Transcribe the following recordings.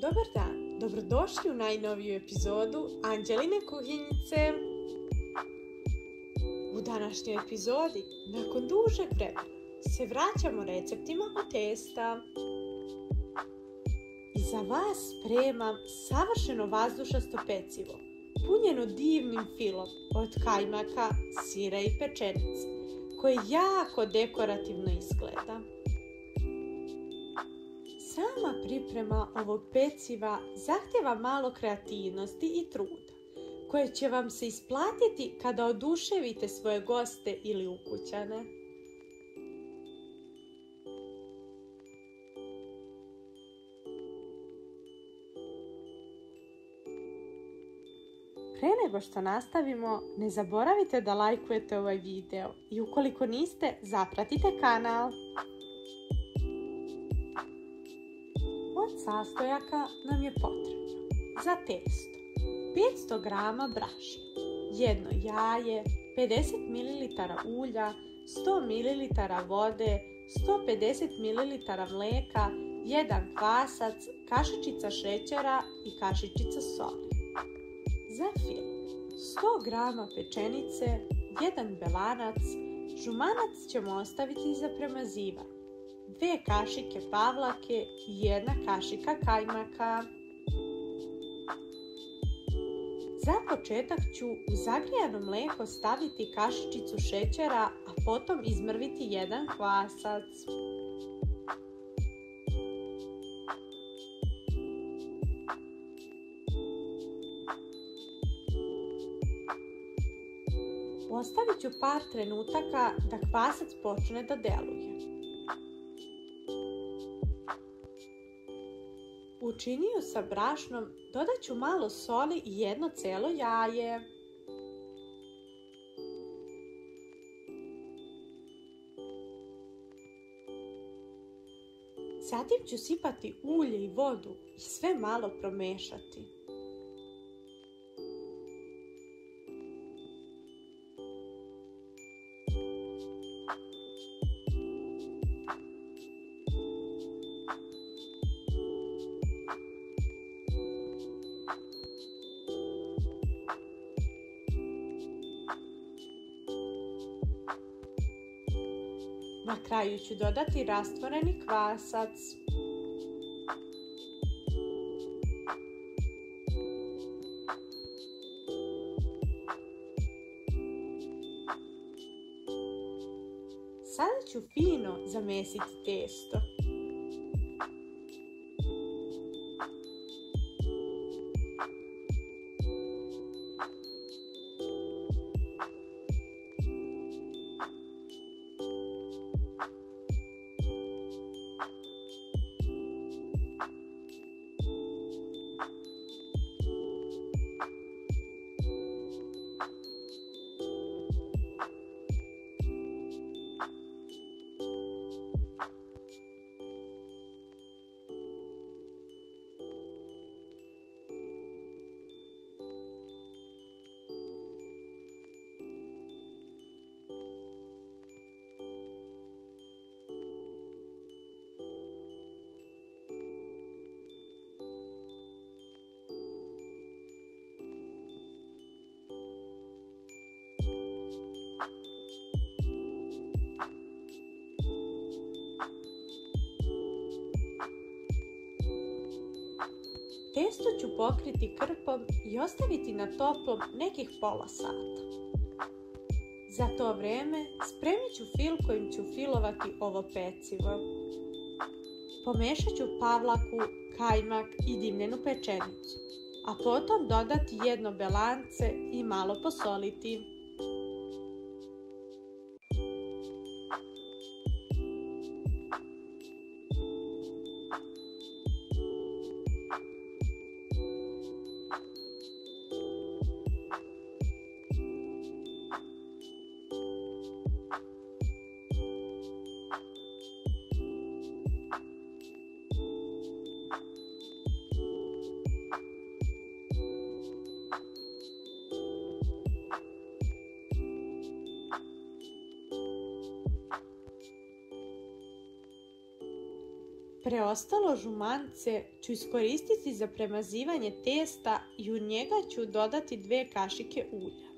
Dobar dan, dobrodošli u najnoviju epizodu Anđeline kuhinjice. U današnjoj epizodi, nakon dužeg vremena, se vraćamo receptima od testa. I za vas spremam savršeno vazdušasto pecivo, punjeno divnim filom od kajmaka, sira i pečenice, koje jako dekorativno izgleda. Sama priprema ovog peciva zahtjeva malo kreativnosti i truda, koje će vam se isplatiti kada oduševite svoje goste ili ukućane. Prije nego što nastavimo, ne zaboravite da lajkujete ovaj video i ukoliko niste, zapratite kanal. Od sastojaka nam je potrebno za testo 500 g brašna, jedno jaje, 50 ml ulja, 100 ml vode, 150 ml mlijeka, jedan kvasac, kašičica šećera i kašičica soli. Za fil 100 g pečenice, jedan belanac, žumanac ćemo ostaviti za premazivanje, 2 kašike pavlake i 1 kašika kajmaka. Za početak ću u zagrijano mlijeko staviti kašičicu šećera, a potom izmrviti 1 kvasac. Ostavit ću par trenutaka da kvasac počne da deluje. U činiju sa brašnom dodat ću malo soli i 1 cijelo jaje. Zatim ću sipati ulje i vodu i sve malo promešati. Na kraju ću dodati rastvoreni kvasac. Sada ću fino zamesiti testo. Testo ću pokriti krpom i ostaviti na toplom nekih pola sata. Za to vrijeme spremit ću fil kojim ću filovati ovo pecivo. Pomešat ću pavlaku, kajmak i dimljenu pečenicu, a potom dodati 1 belance i malo posoliti. Preostalo žumance ću iskoristiti za premazivanje testa i u njega ću dodati 2 kašike ulja.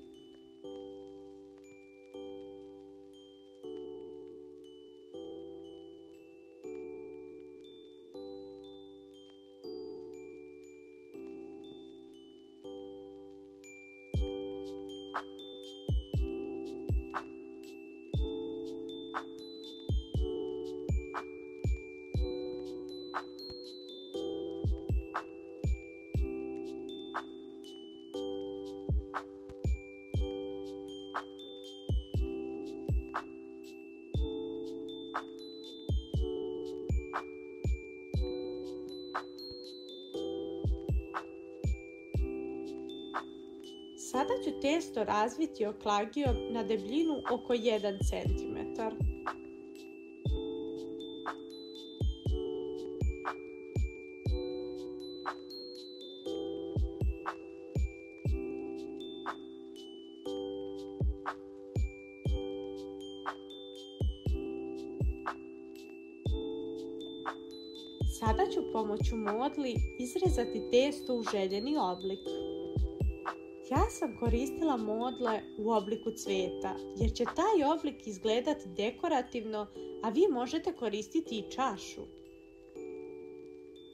Sada ću testo razviti oklagijom na debljinu oko 1 cm. Sada ću pomoću modli izrezati testo u željeni oblik. Ja sam koristila modle u obliku cvijeta, jer će taj oblik izgledati dekorativno, a vi možete koristiti i čašu.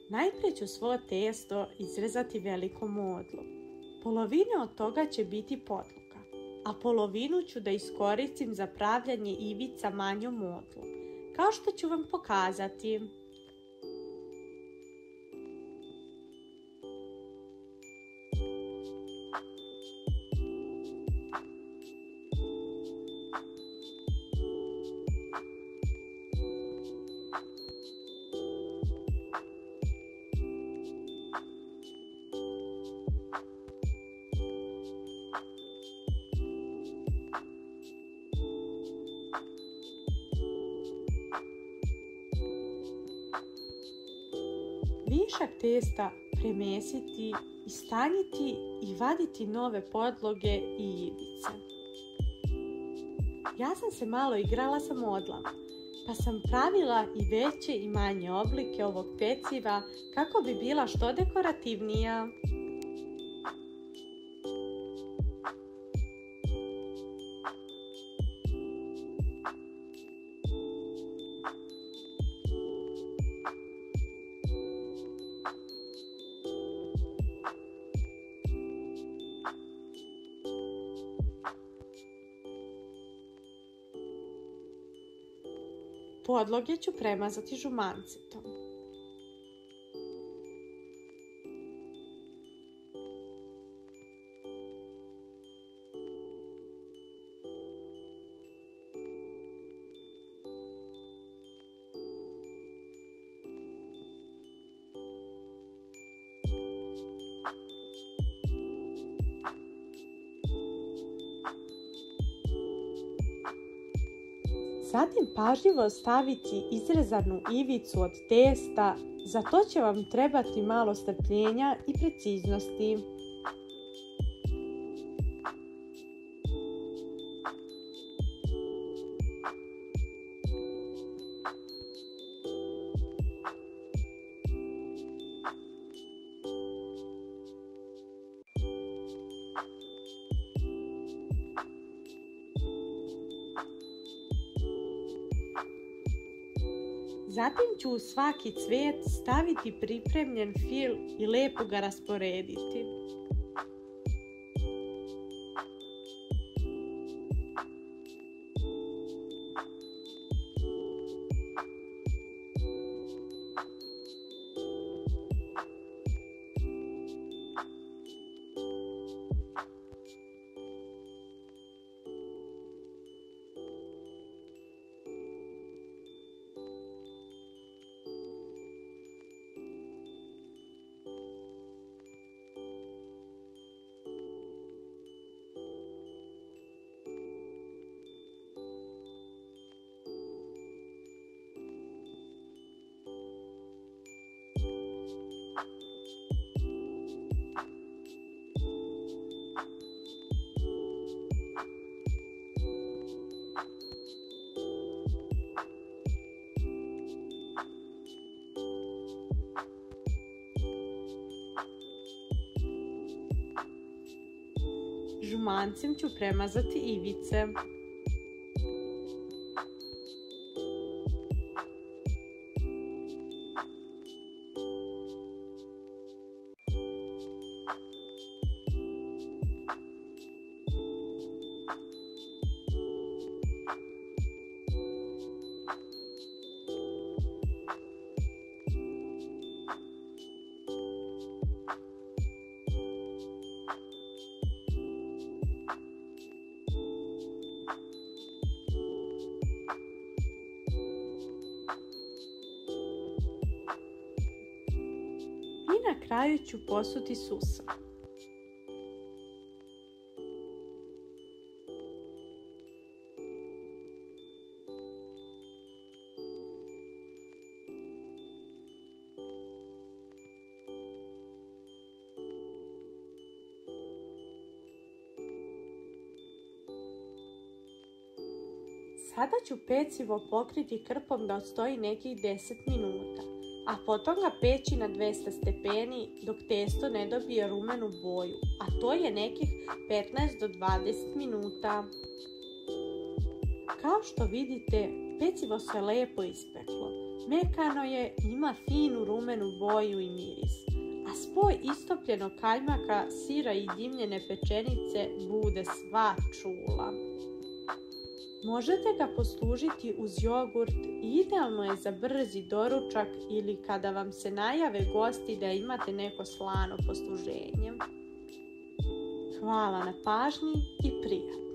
Najprije ću svo testo izrezati velikom modlom. Polovina od toga će biti podloga, a polovinu ću da iskoristim za pravljanje ivica manjom modlom, kao što ću vam pokazati. Višak testa premesiti, istanjiti i vaditi nove podloge i ivice. Ja sam se malo igrala sa modlama, pa sam pravila i veće i manje oblike ovog peciva kako bi bila što dekorativnija. Podloge ću premazati žumancitom. Zatim pažljivo staviti izrezanu ivicu od testa, za to će vam trebati malo strpljenja i preciznosti. Zatim ću u svaki cvijet staviti pripremljen fil i lijepo ga rasporediti. Žumancem ću premazati ivice. I na kraju ću posuti susa. Sada ću pecivo pokriti krpom da odstoji nekih 10 minuta, a potom ga peći na 200 stepeni dok testo ne dobije rumenu boju, a to je nekih 15 do 20 minuta. Kao što vidite, pecivo se lepo ispeklo. Mekano je, ima finu rumenu boju i miris, a spoj istopljenog kajmaka, sira i dimljene pečenice bude sva čula. Možete ga poslužiti uz jogurt i idealno je za brzi doručak ili kada vam se najave gosti da imate neko slano posluženje. Hvala na pažnji i prijatno!